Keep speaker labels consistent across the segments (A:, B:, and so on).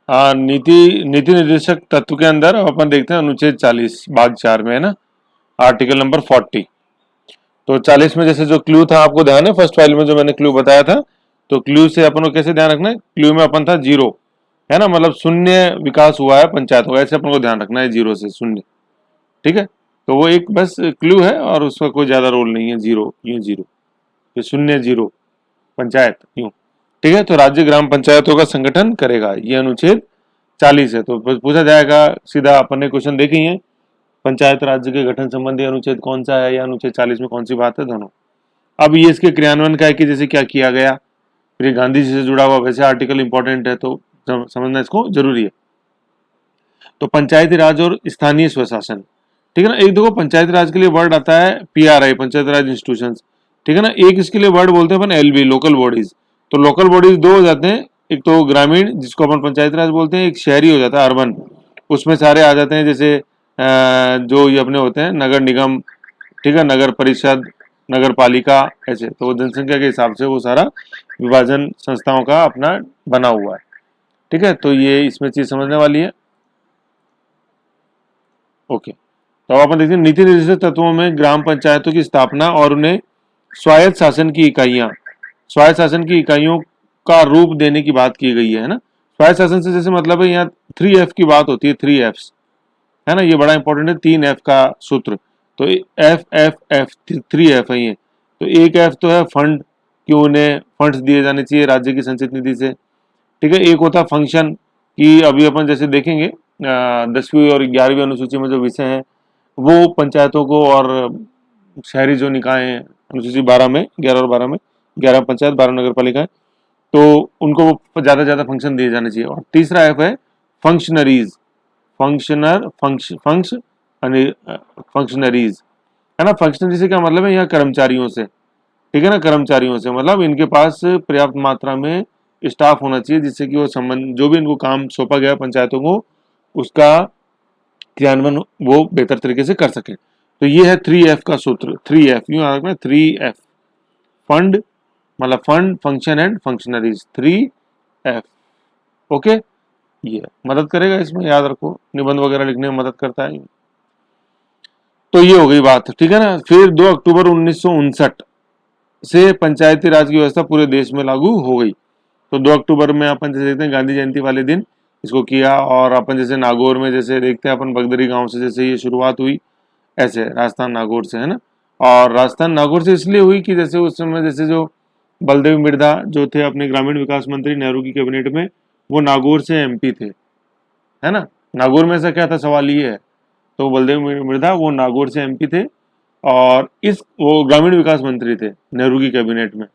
A: नीति नीति निर्देशक तत्व के अंदर अब अपन देखते हैं अनुच्छेद 40 भाग 4 में, है ना, आर्टिकल नंबर 40। तो 40 में जैसे जो क्लू था, आपको ध्यान है फर्स्ट फाइल में जो मैंने क्लू बताया था, तो क्लू से अपन को कैसे ध्यान रखना है, क्लू में अपन था जीरो, है ना, मतलब शून्य विकास हुआ है पंचायतों का, ऐसे अपन को ध्यान रखना है, जीरो से शून्य। ठीक है, तो वो एक बस क्लू है और उसका कोई ज्यादा रोल नहीं है, जीरो यूं जीरो, ये शून्य जीरो पंचायत यूं। ठीक है, तो राज्य ग्राम पंचायतों का संगठन करेगा, ये अनुच्छेद 40 है। तो पूछा जाएगा सीधा, अपन ने क्वेश्चन देखे ही है, पंचायत राज्य के गठन संबंधी अनुच्छेद कौन सा है या अनुच्छेद 40 में कौन सी बात है, दोनों। अब ये इसके क्रियान्वयन का है कि जैसे क्या किया गया, फिर गांधी जी से जुड़ा हुआ वैसे आर्टिकल इंपॉर्टेंट है, तो समझना इसको जरूरी है। तो पंचायती राज और स्थानीय स्वशासन, ठीक है ना, एक देखो पंचायती राज के लिए वर्ड आता है पीआरआई, पंचायती राज इंस्टीट्यूशन, ठीक है ना, एक इसके लिए वर्ड बोलते हैं अपन एलबी, लोकल बॉडीज। तो लोकल बॉडीज दो हो जाते हैं, एक तो ग्रामीण जिसको अपन पंचायती राज बोलते हैं, एक शहरी हो जाता है अर्बन, उसमें सारे आ जाते हैं जैसे जो ये अपने होते हैं नगर निगम, ठीक है, नगर परिषद, नगर पालिका, ऐसे। तो जनसंख्या के हिसाब से वो सारा विभाजन संस्थाओं का अपना बना हुआ है। ठीक है, तो ये इसमें चीज समझने वाली है। ओके, तो अब अपन देखते हैं नीति निर्देशक तत्वों में ग्राम पंचायतों की स्थापना और उन्हें स्वायत्त शासन की इकाइयां, स्वायत्त शासन की इकाइयों का रूप देने की बात की गई है ना। स्वायत्त शासन से जैसे मतलब है यहाँ 3F की बात होती है, 3Fs, है ना, ये बड़ा इंपॉर्टेंट है, 3F का सूत्र। तो एफ एफ एफ 3F है ये। तो एक F तो है फंड, कि उन्हें फंड्स दिए जाने चाहिए राज्य की संचित निधि से। ठीक है, एक होता है फंक्शन, कि अभी अपन जैसे देखेंगे 10वीं और 11वीं अनुसूची में जो विषय है वो पंचायतों को और शहरी जो निकाय हैं अनुसूची 12 में, 11 और 12 में, 11 पंचायत 12 नगर पालिका है, तो उनको ज्यादा से ज्यादा फंक्शन दिए जाने चाहिए। और तीसरा F है फंक्शनरीज, फंक्शनर फंक्श फंक्शनरीज, है ना। फंक्शनरी से क्या मतलब है, यहाँ कर्मचारियों से, ठीक है ना, कर्मचारियों से मतलब इनके पास पर्याप्त मात्रा में स्टाफ होना चाहिए, जिससे कि वो संबंध जो भी इनको काम सौंपा गया पंचायतों को उसका क्रियान्वयन वो बेहतर तरीके से कर सके। तो ये है 3F का सूत्र, 3F यूं याद रखना, 3F फंड मतलब fund, function and functionaries, 3F। Okay, ये मदद करेगा इसमें, याद रखो, निबंध वगैरह लिखने में मदद करता है। तो ये हो गई बात, ठीक है ना। फिर 2 अक्टूबर 1959 से पंचायती राज की व्यवस्था पूरे देश में लागू हो गई। तो 2 अक्टूबर में अपन जैसे देखते हैं गांधी जयंती वाले दिन इसको किया, और अपन जैसे नागौर में जैसे देखते हैं अपन बगदरी गांव से जैसे ये शुरुआत हुई, ऐसे राजस्थान नागौर से, है ना। और राजस्थान नागौर से इसलिए हुई कि जैसे उस समय जैसे जो बलदेव मिर्धा जो थे अपने ग्रामीण विकास मंत्री नेहरू की कैबिनेट में, वो नागौर से MP थे, है ना। नागौर में ऐसा क्या था, सवाल ये है। तो बलदेव मिर्धा वो नागौर से MP थे, और इस वो ग्रामीण विकास मंत्री थे नेहरू की कैबिनेट में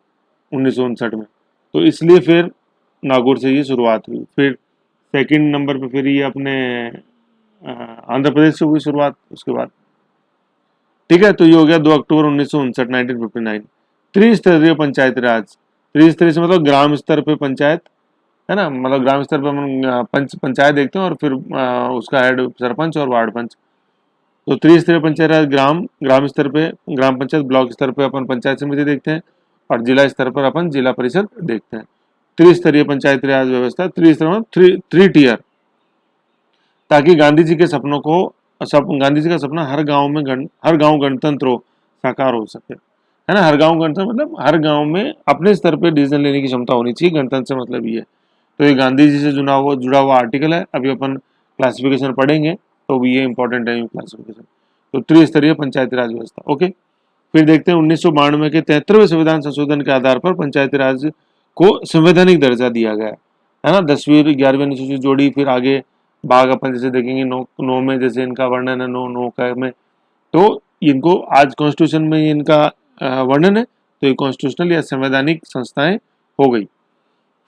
A: 1959 में। तो इसलिए फिर नागौर से ये शुरुआत हुई। फिर सेकंड नंबर पे फिर ये अपने आंध्र प्रदेश से हुई शुरुआत उसके बाद। ठीक है, तो ये हो गया 2 अक्टूबर 1959, 1959। त्रिस्तरीय पंचायत राज, त्रिस्तरीय से मतलब ग्राम स्तर पे पंचायत, है ना, मतलब ग्राम स्तर पे हम पंचायत देखते हैं और फिर उसका हेड सरपंच और वार्ड पंच। तो त्रिस्तरीय पंचायत राज ग्राम स्तर पे ग्राम पंचायत, ब्लॉक स्तर पे अपन पंचायत समिति देखते हैं, और जिला स्तर पर अपन जिला परिषद देखते हैं। त्रिस्तरीय पंचायती राज व्यवस्था, त्रिस्तरीय थ्री टियर, ताकि गांधी जी के सपनों को गांधी जी का सपना हर गांव गणतंत्र हो, साकार हो सके, है ना। हर गांव गणतंत्र मतलब हर गांव में अपने स्तर पे डिसीजन लेने की क्षमता होनी चाहिए, गणतंत्र से मतलब ये है। तो ये गांधी जी से जुड़ा हुआ आर्टिकल है, अभी अपन क्लासिफिकेशन पढ़ेंगे तो ये इंपॉर्टेंट है क्लासिफिकेशन। तो त्रिस्तरीय पंचायती राज व्यवस्था, ओके। फिर देखते हैं 1992 के 73वें संविधान संशोधन के आधार पर पंचायती राज को संवैधानिक दर्जा दिया गया, है ना। 10वीं 11वीं अनुसूची जोड़ी, फिर आगे भाग अपन जैसे देखेंगे 9 में जैसे इनका वर्णन है, 9 का में, तो इनको आज कॉन्स्टिट्यूशन में इनका वर्णन है, तो ये कॉन्स्टिट्यूशनल या संवैधानिक संस्थाएं हो गई।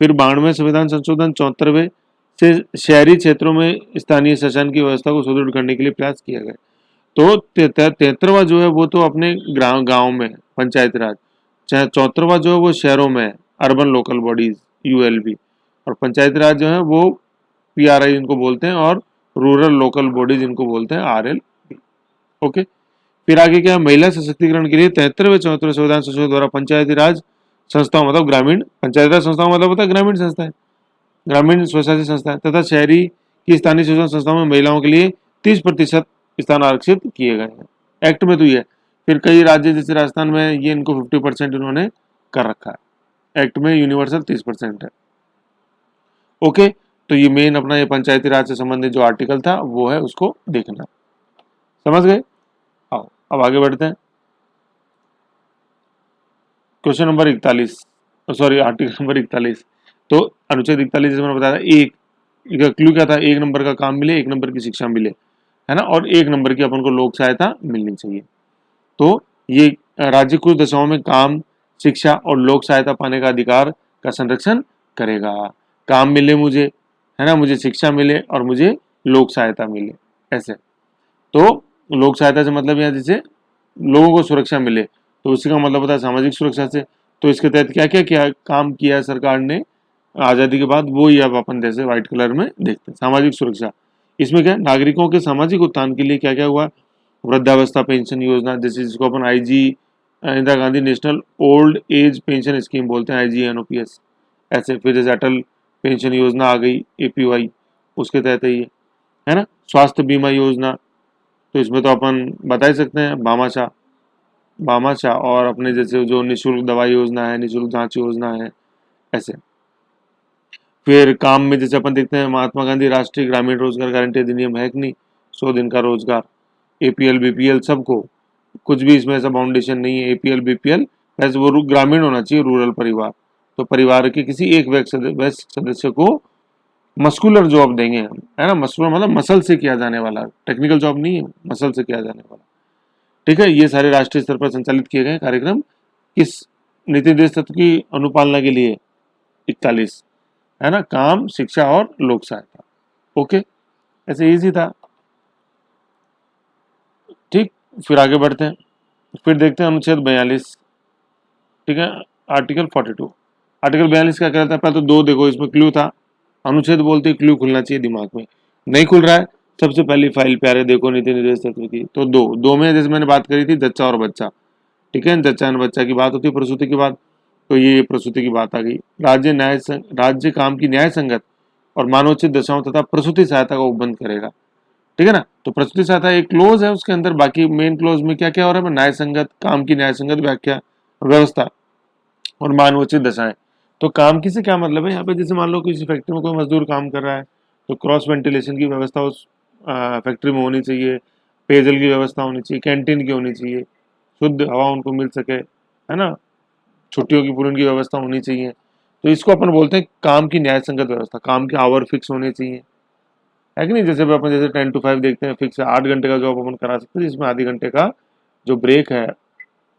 A: फिर 92 संविधान संशोधन 74वें से शहरी क्षेत्रों में स्थानीय शासन की व्यवस्था को सुदृढ़ करने के लिए प्रयास किया गया। तो 73वां जो है वो तो अपने गांव में पंचायती राज, 74वां जो है वो शहरों में है, अर्बन लोकल बॉडीज, ULB, और पंचायती राज जो है वो PRI इनको बोलते हैं, और रूरल लोकल बॉडीज इनको बोलते हैं RLB। ओके, फिर आगे क्या, महिला सशक्तिकरण के लिए 73वें 74वें संविधान संशोधन द्वारा पंचायती राज संस्थाओं मतलब ग्रामीण पंचायती राज संस्थाओं मतलब होता है ग्रामीण संस्थाएं, ग्रामीण स्वशासी संस्थाएं तथा शहरी की स्थानीय शिक्षण संस्थाओं में महिलाओं के लिए 30% स्थान आरक्षित किए गए हैं। एक्ट में तो ये है। फिर कई राज्य जैसे राजस्थान में ये इनको 50% इन्होंने कर रखा है। एक्ट में यूनिवर्सल 30% है। ओके, तो ये मेन अपना ये पंचायती राज से संबंधित जो आर्टिकल था वो है, उसको देखना। समझ गए? आओ अब आगे बढ़ते हैं। Question number 41, sorry article number 41। तो अनुच्छेद 41 जैसे मैंने बताया, एक क्लू क्या था? 1 नंबर का काम मिले, 1 नंबर की शिक्षा मिले, है ना, और 1 नंबर की अपन को लोक सहायता मिलनी चाहिए। तो ये राज्य कुछ दशाओं में काम, शिक्षा और लोक सहायता पाने का अधिकार का संरक्षण करेगा। काम मिले मुझे, है ना, मुझे शिक्षा मिले और मुझे लोक सहायता मिले, ऐसे। तो लोक सहायता से मतलब यहाँ जैसे लोगों को सुरक्षा मिले, तो उसी का मतलब होता है सामाजिक सुरक्षा से। तो इसके तहत क्या क्या किया काम किया है सरकार ने आज़ादी के बाद, वो ही अब अपन जैसे व्हाइट कलर में देखते हैं। सामाजिक सुरक्षा, इसमें क्या नागरिकों के सामाजिक उत्थान के लिए क्या क्या हुआ? वृद्धावस्था पेंशन योजना, जैसे जिसको अपन IG Indira Gandhi national old age pension scheme बोलते हैं, IGNOPS, ऐसे। फिर जैसे अटल पेंशन योजना आ गई, APY, उसके तहत है ये, है ना। स्वास्थ्य बीमा योजना, तो इसमें तो अपन बता ही सकते हैं, भामाशाह और अपने जैसे जो निःशुल्क दवाई योजना है, निःशुल्क जांच योजना है, ऐसे। फिर काम में जैसे अपन देखते हैं महात्मा गांधी राष्ट्रीय ग्रामीण रोजगार गारंटी अधिनियम है कि नहीं, 100 दिन का रोजगार, APL BPL सबको, कुछ भी इसमें ऐसा बाउंडेशन नहीं है। APL BPL वैसे वो ग्रामीण होना चाहिए, रूरल परिवार। तो परिवार के किसी एक वयस्क सदस्य को मस्कुलर जॉब देंगे हम, है ना। मस्कुलर मतलब मसल से किया जाने वाला, टेक्निकल जॉब नहीं है, मसल से किया जाने वाला। ठीक है, ये सारे राष्ट्रीय स्तर पर संचालित किए गए कार्यक्रम किस नीति निर्देश तत्व की अनुपालना के लिए? 41, है ना, काम, शिक्षा और लोक सहायता। ओके, ऐसे इजी था। ठीक, फिर आगे बढ़ते हैं। फिर देखते हैं अनुच्छेद 42। ठीक है, आर्टिकल 42। आर्टिकल 42 क्या कहता है? पहले तो दो देखो, इसमें क्लू था। अनुच्छेद बोलते ही क्लू खुलना चाहिए दिमाग में, नहीं खुल रहा है। सबसे पहली फाइल प्यारे देखो नीति निर्देश तत्व की, तो दो दो में जैसे मैंने बात करी थी, जच्चा और बच्चा। ठीक है, जच्चा एंड बच्चा की बात होती है प्रसूति की बात, तो ये प्रसूति की बात आ गई। राज्य काम की न्याय संगत और मानवोचित दशाओं तथा प्रसूति सहायता का उपबंध करेगा। ठीक है ना, तो प्रसूति सहायता एक क्लोज है, उसके अंदर बाकी मेन क्लोज में क्या क्या हो रहा है? न्याय संगत, काम की न्याय संगत व्याख्या व्यवस्था और मानवोचित दशाएं। तो काम की से क्या मतलब है यहाँ पे? जैसे मान लो किसी फैक्ट्री में कोई मजदूर काम कर रहा है, तो क्रॉस वेंटिलेशन की व्यवस्था उस फैक्ट्री में होनी चाहिए, पेयजल की व्यवस्था होनी चाहिए, कैंटीन की होनी चाहिए, शुद्ध हवा उनको मिल सके, है ना, छुट्टियों की पूरी उनकी व्यवस्था होनी चाहिए। तो इसको अपन बोलते हैं काम की न्याय संगत व्यवस्था। काम के आवर फिक्स होने चाहिए, है कि नहीं। जैसे भी अपन जैसे 10 to 5 देखते हैं, फिक्स है, 8 घंटे का जॉब अपन करा सकते हैं, जिसमें आधे घंटे का जो ब्रेक है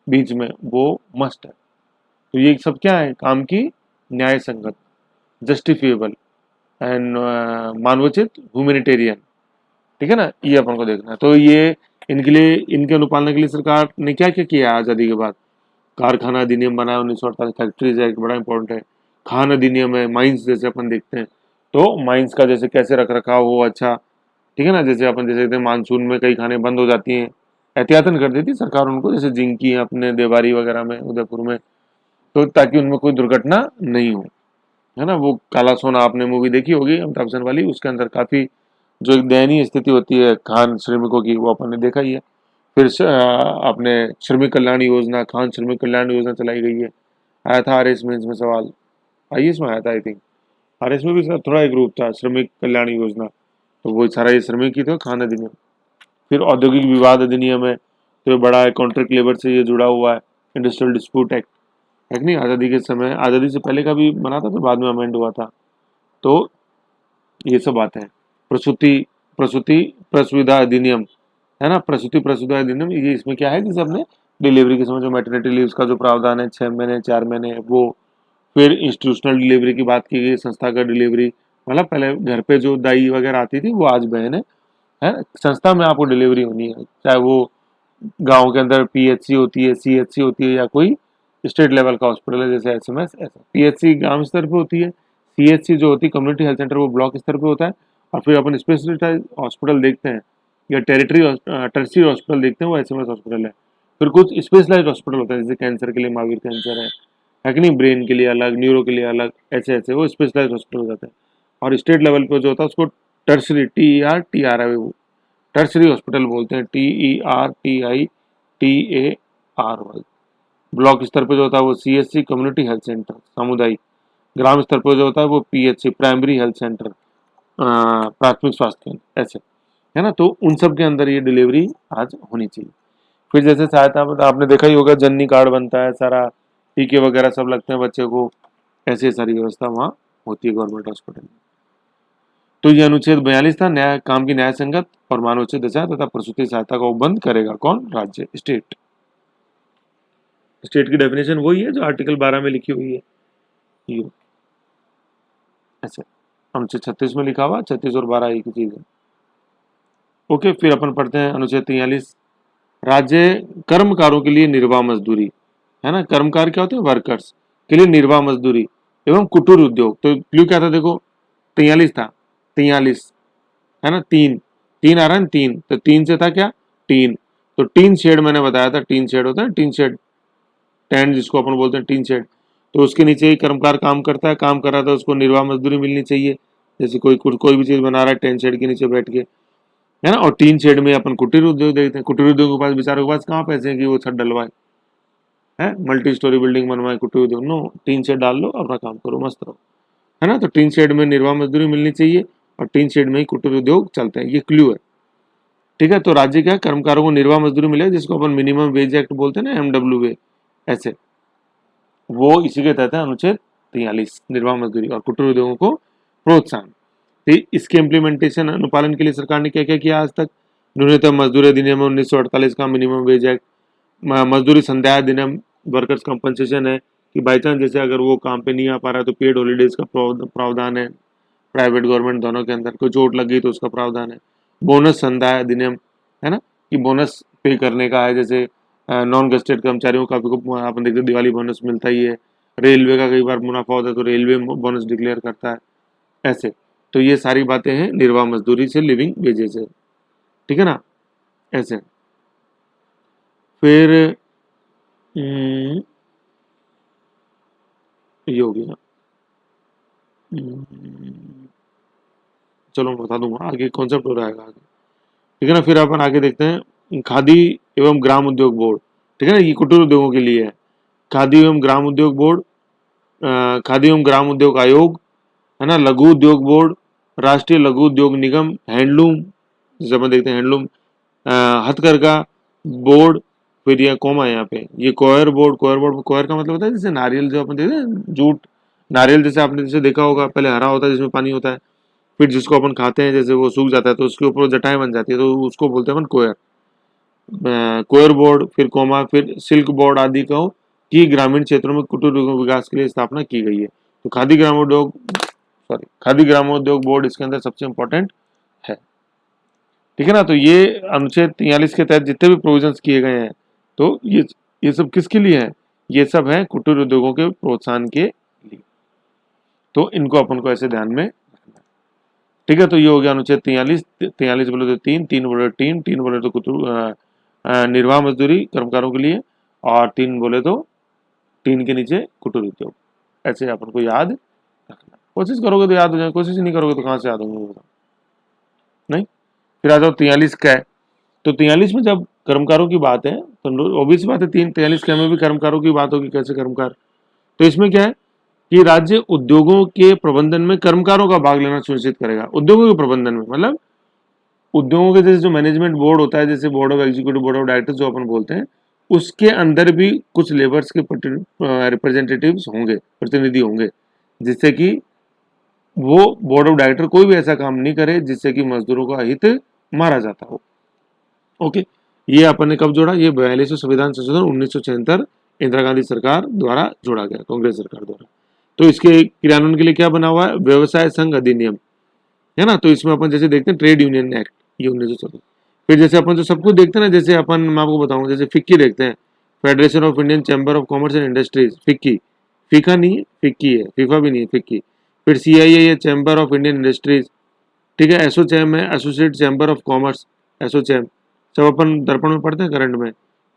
A: बीच में वो मस्ट है। तो ये सब क्या है? काम की न्याय संगत, जस्टिफिएबल एंड मानवोचित, ह्यूमैनिटेरियन। ठीक है ना, ये अपन को देखना है। तो ये इनके लिए, इनके अनुपालना के लिए सरकार ने क्या क्या किया आज़ादी के बाद? कारखाना अधिनियम बनाया 1948, फैक्ट्रीज एक्ट बड़ा इंपॉर्टेंट है। खान अधिनियम है, माइंस जैसे अपन देखते हैं, तो माइंस का जैसे कैसे रख रखाव हो अच्छा। ठीक है ना, जैसे अपन जैसे देखते हैं मानसून में कई खाने बंद हो जाती हैं, एहतियातन कर देती सरकार उनको, जैसे जिंकी अपने देवारी वगैरह में, उदयपुर में, तो ताकि उनमें कोई दुर्घटना नहीं हो, है ना। वो काला सोना आपने मूवी देखी होगी अमिताभ बच्चन वाली, उसके अंदर काफी जो एक दयनीय स्थिति होती है खान श्रमिकों की, वो अपन ने देखा ही है। फिर अपने श्रमिक कल्याण योजना, खान श्रमिक कल्याण योजना चलाई गई है। आया था RS में इसमें सवाल, IAS में आया था आई थिंक। RS में भी थोड़ा एक ग्रुप था श्रमिक कल्याण योजना, तो वो सारा ये श्रमिक ही था, खान अधिनियम। फिर औद्योगिक विवाद अधिनियम है, तो ये बड़ा है, कॉन्ट्रैक्ट लेबर से ये जुड़ा हुआ है। इंडस्ट्रियल डिस्प्यूट एक्ट है कि नहीं, आज़ादी के समय, आज़ादी से पहले का भी बना था, तो बाद में अमेंड हुआ था। तो ये सब बातें हैं। प्रसूति प्रसूति प्रसुविधा अधिनियम, है ना, प्रसूति प्रसुविधा अधिनियम, ये इसमें क्या है? जैसे अपने डिलीवरी के समय जो मैटरनिटी लीव्स का जो प्रावधान है, 6 महीने 4 महीने, वो। फिर इंस्टीट्यूशनल डिलीवरी की बात की गई, संस्थागत डिलीवरी, मतलब पहले घर पे जो दाई वगैरह आती थी वो आज बहन है ना? संस्था में आपको डिलीवरी होनी है, चाहे वो गांव के अंदर PHC होती है, CHC होती है, या कोई स्टेट लेवल का हॉस्पिटल है जैसे SMS, ऐसा। PHC गांव स्तर पे होती है, CHC जो होती है कम्युनिटी हेल्थ सेंटर, वो ब्लॉक स्तर पे होता है। और फिर अपन स्पेशलिस्ट हॉस्पिटल देखते हैं या टर्शियरी हॉस्पिटल देखते हैं, वो SMS हॉस्पिटल है। फिर कुछ स्पेशलाइज्ड हॉस्पिटल होता है, जैसे कैंसर के लिए महावीर कैंसर है कि नहीं, ब्रेन के लिए अलग, न्यूरो के लिए अलग, ऐसे ऐसे वो स्पेशलाइज्ड हॉस्पिटल हो जाते हैं। और स्टेट लेवल पे जो होता है उसको टर्सरी TER टर्सरी हॉस्पिटल बोलते हैं, TERTITARY। ब्लॉक स्तर पे जो होता है वो CHC कम्युनिटी हेल्थ सेंटर सामुदायिक। ग्राम स्तर पर जो होता है वो PHC प्राइमरी हेल्थ सेंटर प्राथमिक स्वास्थ्य केंद्र, ऐसे है ना। तो उन सब के अंदर ये डिलीवरी आज होनी चाहिए। फिर जैसे सहायता आपने देखा ही होगा, जननी कार्ड बनता है, सारा टीके वगैरह सब लगते हैं बच्चे को, ऐसी सारी व्यवस्था वहाँ होती है गवर्नमेंट हॉस्पिटल में। तो ये अनुच्छेद 42 था, न्याय काम की न्याय संगत और मानवोचित दशा तथा प्रसूति सहायता का उपबंध करेगा कौन? राज्य, स्टेट। स्टेट की डेफिनेशन वही है जो आर्टिकल 12 में लिखी हुई है, ये ऐसे अनुच्छेद 36 में लिखा हुआ, 36 और 12 एक ही चीज है। ओके, फिर अपन पढ़ते हैं अनुच्छेद 43, राज्य कर्मकारों के लिए निर्वाह मजदूरी, है ना। कर्मकार क्या होते हैं? वर्कर्स के लिए निर्वाह मजदूरी एवं कुटीर उद्योग। तो क्लू क्या था देखो, 43 था, 43 है ना, तीन तीन आ रहा है, तीन तो तीन से था क्या? टीन। तो टीन शेड मैंने बताया था, टीन शेड होता है, टीन शेड, टेंट जिसको अपन बोलते हैं, टीन शेड। तो उसके नीचे ही कर्मकार काम करता है, काम कर रहा था, उसको निर्वाह मजदूरी मिलनी चाहिए। जैसे कोई भी चीज बना रहा है टेंट शेड के नीचे बैठ के, है ना। और टीन शेड में अपन कुटीर उद्योग देखते हैं। कुटीर उद्योग के पास, बेचारों के पास कहाँ पैसे हैं कि वो छत डलवाए, है, मल्टी स्टोरी बिल्डिंग बनवाए कुटीर उद्योग? नो, टीन शेड डाल लो, अपना काम करो, मस्त रहो, है ना। तो टीन शेड में निर्वाह मजदूरी मिलनी चाहिए और टीन शेड में ही कुटीर उद्योग चलते हैं, ये क्लू है। ठीक है, तो राज्य क्या कर्मकारों को निर्वाह मजदूरी मिले, जिसको अपन मिनिमम वेज एक्ट बोलते हैं ना, MWA, ऐसे, वो इसी के तहत है अनुच्छेद 43, निर्वाह मजदूरी और कुटीर उद्योगों को प्रोत्साहन। तो इसके इम्प्लीमेंटेशन अनुपालन के लिए सरकार ने क्या क्या किया आज तक? न्यूनतम मजदूरी अधिनियम 1948 का, मिनिमम वेज एक्ट, मजदूरी संध्या अधिनियम, वर्कर्स कंपनसेशन है कि बाई चांस जैसे अगर वो काम पे नहीं आ पा रहा है तो पेड हॉलीडेज का प्रावधान है, प्राइवेट गवर्नमेंट दोनों के अंदर। कोई चोट लग गई तो उसका प्रावधान है। बोनस संध्या अधिनियम, है ना, कि बोनस पे करने का है, जैसे नॉन गस्टेड कर्मचारियों का भी अपन देखते दिवाली बोनस मिलता ही है। रेलवे का कई बार मुनाफा होता है तो रेलवे बोनस डिक्लेयर करता है, ऐसे। तो ये सारी बातें हैं निर्वाह मजदूरी से, लिविंग वेजेस है, ठीक है ना, ऐसे। फिर ये हो गया। चलो मैं बता दूंगा आगे, कॉन्सेप्ट हो रहेगा आगे, ठीक है ना। फिर अपन आगे देखते हैं खादी एवं ग्राम उद्योग बोर्ड, ठीक है ना, ये कुटीर उद्योगों के लिए है। खादी एवं ग्राम उद्योग बोर्ड, खादी एवं ग्राम उद्योग आयोग, है ना, लघु उद्योग बोर्ड, राष्ट्रीय लघु उद्योग निगम, हैंडलूम, जैसे अपन देखते हैं हैंडलूम, हथकरघा बोर्ड, फिर ये कोमा है यहाँ पे, ये कोयर बोर्ड। कोयर का मतलब होता है जैसे नारियल जो अपन देखते हैं, जूट, नारियल जैसे आपने जैसे देखा होगा, पहले हरा होता है जिसमें पानी होता है, फिर जिसको अपन खाते हैं जैसे वो सूख जाता है तो उसके ऊपर जटाएं बन जाती है, तो उसको बोलते हैं अपन कोयर। कोयर बोर्ड, फिर कोमा, फिर सिल्क बोर्ड आदि को की ग्रामीण क्षेत्रों में कुटीर उद्योग विकास के लिए स्थापना की गई है। तो खादी ग्रामोद्योग बोर्ड इसके अंदर सबसे इंपॉर्टेंट है, ठीक है ना। तो ये अनुच्छेद 43 के तहत जितने भी प्रोविजंस किए गए हैं, तो ये सब किसके लिए है? ये सब है कुटीर उद्योगों के प्रोत्साहन के लिए। तो इनको अपन को ऐसे ध्यान में रखना है, ठीक है। तो ये हो गया अनुच्छेद 43। 43 बोले तो तीन, तीन बोले टीन, तीन बोले तो निर्वाह मजदूरी कर्मकारों के लिए, और तीन बोले तो टीन के नीचे कुटीर उद्योग, ऐसे अपन को याद रखना। कोशिश करोगे तो याद हो जाए, कोशिश नहीं करोगे तो कहाँ से याद होंगे, बताओ, नहीं। फिर आ जाओ 43 का है। तो 43 में जब कर्मकारों की बात है तो ऑब्वियस बात है, 43 के में भी कर्मकारों की बात होगी, कैसे कर्मकार। तो इसमें क्या है कि राज्य उद्योगों के प्रबंधन में कर्मकारों का भाग लेना सुनिश्चित करेगा। उद्योगों के प्रबंधन में मतलब उद्योगों के जैसे जो मैनेजमेंट बोर्ड होता है, जैसे board of executive, board of directors जो अपन बोलते हैं, उसके अंदर भी कुछ लेबर्स के रिप्रेजेंटेटिव्स होंगे, प्रतिनिधि होंगे, जिससे कि वो बोर्ड ऑफ डायरेक्टर कोई भी ऐसा काम नहीं करे जिससे कि मजदूरों का हित मारा जाता हो। ओके, ये अपन ने कब जोड़ा? ये 42वें संविधान संशोधन 1976 इंदिरा गांधी सरकार द्वारा जोड़ा गया, कांग्रेस सरकार द्वारा। तो इसके क्रियान्वयन के लिए क्या बना हुआ है? व्यवसाय संघ अधिनियम, है ना। तो इसमें अपन जैसे देखते हैं ट्रेड यूनियन एक्ट, ये 1914। फिर जैसे अपन जो सब कुछ देखते हैं ना, जैसे अपन मैं आपको बताऊं, जैसे फिक्की देखते हैं, federation of Indian chamber of commerce and industries, FICCI, फीका नहीं है, फिक्की है, फीफा भी नहीं है, फिक्की। फिर CII है, चैम्बर ऑफ इंडियन इंडस्ट्रीज, ठीक है। एसोचैम है, associate chamber of commerce, ASSOCHAM, सब अपन दर्पण में पढ़ते हैं करंट में।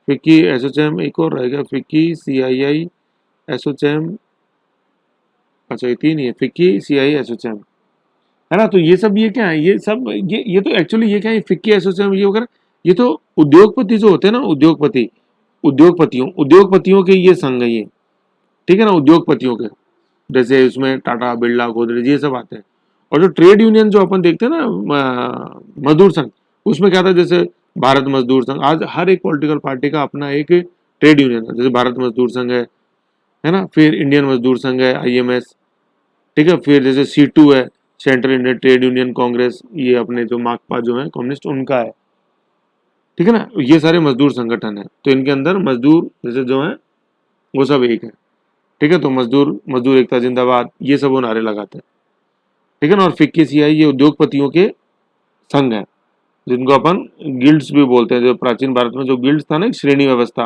A: फिक्की, एसोचैम, एक और रहेगा फिक्की, CII, एसोचैम, अच्छा ये तीन ही है, फिक्की, CII, एसोचैम, है ना। तो ये सब ये क्या है, ये सब ये तो एक्चुअली ये क्या है, फिक्की एसोसिएशन ये वगैरह, ये तो उद्योगपति जो होते हैं ना, उद्योगपतियों के ये संघ है ये, ठीक है ना, उद्योगपतियों के, जैसे उसमें टाटा बिरला गोदरेज ये सब आते हैं। और जो ट्रेड यूनियन जो अपन देखते हैं ना, मजदूर संघ, उसमें क्या था, जैसे भारत मजदूर संघ, आज हर एक पॉलिटिकल पार्टी का अपना एक ट्रेड यूनियन है, जैसे भारत मजदूर संघ है ना, फिर इंडियन मजदूर संघ है IMS, ठीक है, फिर जैसे C2 है, central Indian trade union Congress, ये अपने जो माकपा जो है कम्युनिस्ट उनका है, ठीक है ना, ये सारे मजदूर संगठन है। तो इनके अंदर मजदूर जैसे जो है वो सब एक है, ठीक है। तो मजदूर मजदूर एकता जिंदाबाद ये सब वो नारे लगाते हैं, ठीक है ना। और फिक्की CI ये उद्योगपतियों के संघ है, जिनको अपन गिल्ड्स भी बोलते हैं। जो प्राचीन भारत में जो गिल्ड्स था ना, एक श्रेणी व्यवस्था,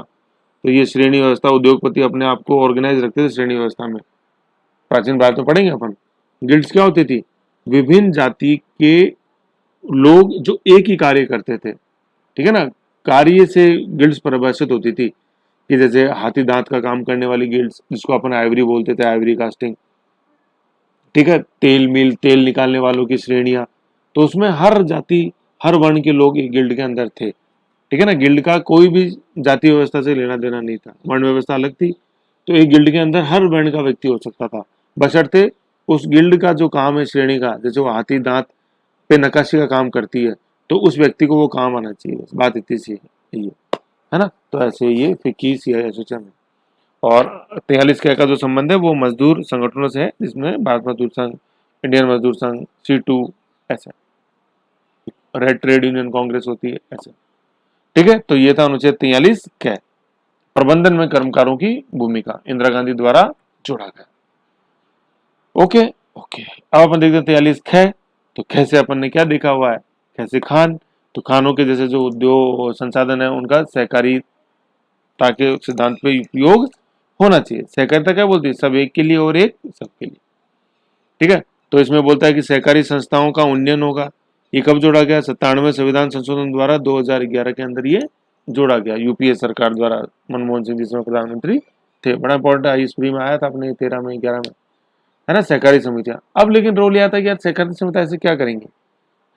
A: तो ये श्रेणी व्यवस्था, उद्योगपति अपने आप को ऑर्गेनाइज रखते थे श्रेणी व्यवस्था में। प्राचीन भारत में पढ़ेंगे अपन, गिल्ड्स क्या होती थी, विभिन्न जाति के लोग जो एक ही कार्य करते थे, ठीक है ना, कार्य से गिल्ड्स परिभाषित होती थी, कि जैसे हाथी दांत का काम करने वाली गिल्ड्स, जिसको अपन आइवरी बोलते थे, आइवरी कास्टिंग, ठीक है, तेल मिल, तेल निकालने वालों की श्रेणियां, तो उसमें हर जाति, हर वर्ण के लोग एक गिल्ड के अंदर थे, ठीक है ना। गिल्ड का कोई भी जाति व्यवस्था से लेना देना नहीं था, वर्ण व्यवस्था अलग थी। तो एक गिल्ड के अंदर हर वर्ण का व्यक्ति हो सकता था, बशर्ते उस गिल्ड का जो काम है श्रेणी का, जैसे वो हाथी दांत पे नक्काशी का काम करती है, तो उस व्यक्ति को वो काम आना चाहिए, बस बात इतनी सी है ये, है ना। तो ऐसे ये फिक्की CI एसोसिएशन है। और 43 का जो संबंध है वो मजदूर संगठनों से है, जिसमें भारत मजदूर संघ, इंडियन मजदूर संघ, C2 ऐसे, रेड ट्रेड यूनियन कांग्रेस होती है ऐसे, ठीक है। तो ये था अनुच्छेद 43 कै, प्रबंधन में कर्मकारों की भूमिका, इंदिरा गांधी द्वारा जोड़ा गया। ओके ओके, अब अपन देखते हैं 43 ख। तो ख से अपन ने क्या देखा हुआ है, ख से खान, तो खानों के जैसे जो उद्योग संसाधन है उनका सहकारिता के सिद्धांत पे उपयोग होना चाहिए। सहकारिता क्या बोलती है, सब एक के लिए और एक सबके लिए, ठीक है। तो इसमें बोलता है कि सहकारी संस्थाओं का उन्नयन होगा। ये कब जोड़ा गया, 97 संविधान संशोधन द्वारा 2011 के अंदर ये जोड़ा गया, UPA सरकार द्वारा, मनमोहन सिंह जिसमें प्रधानमंत्री थे। बड़ा इंपॉर्टेंट है, इस फ्री में आया था अपने 13 में 11 में, है ना, सहकारी समितियां। अब लेकिन रोल यह आता है कि यार सहकारी समितियां ऐसे क्या करेंगे,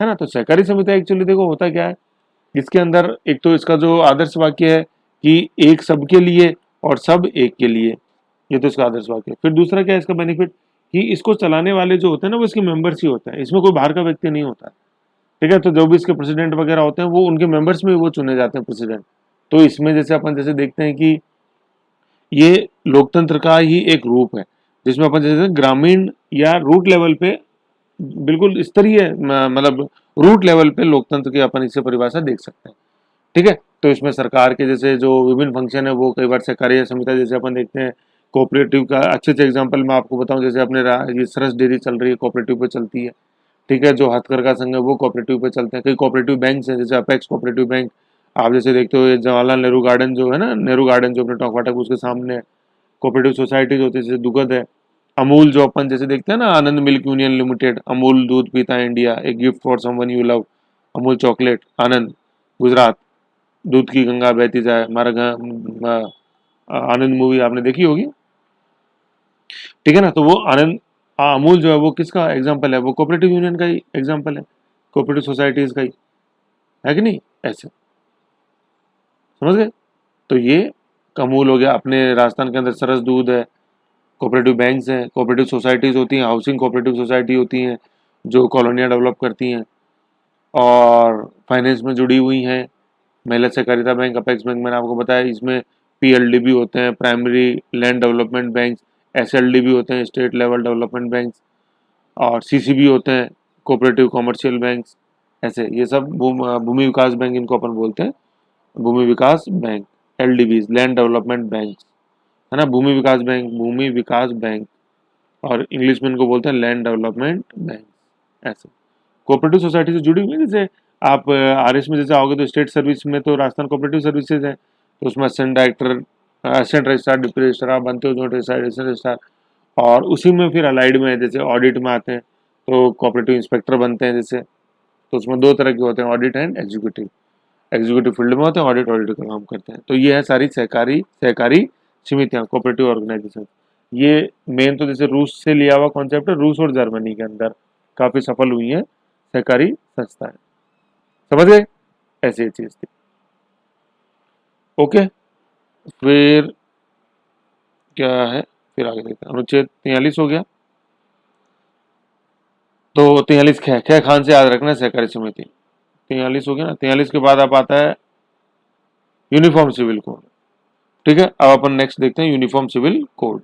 A: है ना। तो सहकारी समितियां एक्चुअली देखो होता क्या है, इसके अंदर एक तो इसका जो आदर्श वाक्य है कि एक सबके लिए और सब एक के लिए, ये तो इसका आदर्श वाक्य है। फिर दूसरा क्या है इसका बेनिफिट, कि इसको चलाने वाले जो होते हैं ना वो इसके मेंबर्स ही होते हैं, इसमें कोई बाहर का व्यक्ति नहीं होता, ठीक है। तो जो भी इसके प्रेसिडेंट वगैरह होते हैं वो उनके मेंबर्स में वो चुने जाते हैं प्रेसिडेंट। तो इसमें जैसे अपन जैसे देखते हैं कि ये लोकतंत्र का ही एक रूप है, जिसमें अपन जैसे ग्रामीण या रूट लेवल पे, बिल्कुल स्तरीय मतलब रूट लेवल पे लोकतंत्र की अपन इससे परिभाषा देख सकते हैं, ठीक है। तो इसमें सरकार के जैसे जो विभिन्न फंक्शन है वो कई बार सहकारी समितियां, जैसे अपन देखते हैं कोऑपरेटिव का अच्छे से एग्जांपल मैं आपको बताऊं, जैसे अपने ये सरस डेयरी चल रही है, कोऑपरेटिव पे चलती है, ठीक है। जो हथकरघा संघ है वो कोऑपरेटिव पे चलते हैं। कई कोऑपरेटिव बैंक हैं, जैसे अपेक्स कोऑपरेटिव बैंक, आप जैसे देखते हो जवाहरलाल नेहरू गार्डन जो है ना, नेहरू गार्डन जो अपने टॉक फाटक उसके सामने कोऑपरेटिव सोसाइटीज होती है, जैसे दुगध है। अमूल जो अपन जैसे देखते हैं ना, Anand milk union limited, Amul दूध पीता है इंडिया, एक gift for someone you love, Amul chocolate, Anand Gujarat, दूध की गंगा बहती जाए, हमारा आनंद मूवी आपने देखी होगी, ठीक है ना। तो वो आनंद अमूल जो है वो किसका एग्जाम्पल है, वो कोऑपरेटिव यूनियन का ही एग्जाम्पल है, कोऑपरेटिव सोसाइटीज का ही, है कि नहीं, ऐसे समझ गए। तो ये अमूल हो गया, अपने राजस्थान के अंदर सरस दूध है, कोऑपरेटिव बैंक्स हैं, कोऑपरेटिव सोसाइटीज होती हैं, हाउसिंग कोऑपरेटिव सोसाइटी होती हैं जो कॉलोनियाँ डेवलप करती हैं और फाइनेंस में जुड़ी हुई हैं। महिला सहकारिता बैंक, अपेक्स बैंक मैंने आपको बताया, इसमें PLD भी होते हैं, primary land development bank, SLD भी होते हैं, स्टेट लेवल डेवलपमेंट बैंक, और CCB होते हैं, कोऑपरेटिव कॉमर्शियल बैंक, ऐसे ये सब भूमि विकास बैंक इनको अपन बोलते हैं, भूमि विकास bank, LDBs, land development bank, है ना, भूमि विकास बैंक, भूमि विकास बैंक, और इंग्लिश में इनको बोलते हैं लैंड डेवलपमेंट बैंक, ऐसे कोऑपरेटिव सोसाइटी से जुड़ी हुई है। जैसे आप RS में जैसे आओगे तो स्टेट सर्विस में तो राजस्थान कोऑपरेटिव सर्विसेज है, तो उसमें assistant director, assistant registrar, deputy registrar आप बनते हो, जो रजिस्ट्रार, और उसी में फिर अलाइड में जैसे ऑडिट में आते हैं तो कोऑपरेटिव इंस्पेक्टर बनते हैं जैसे। तो उसमें दो तरह के होते हैं, audit and executive, executive field में होते हैं, ऑडिट ऑडिट का काम करते हैं। तो ये है सारी सहकारी सहकारी समितियां, कोऑपरेटिव ऑर्गेनाइजेशन। ये मेन तो जैसे रूस से लिया हुआ कॉन्सेप्ट है, रूस और जर्मनी के अंदर, काफी सफल हुई हैं सहकारी संस्थाएं। समझ गए, ऐसी चीज थी। ओके, फिर क्या है, फिर आगे देखते हैं। अनुच्छेद 43 हो गया। तो 43 ख खान से याद रखना सहकारी समिति। 43 हो गया ना। 43 के बाद अब आता है यूनिफॉर्म सिविल कोड। ठीक है, अब अपन नेक्स्ट देखते हैं यूनिफॉर्म सिविल कोड।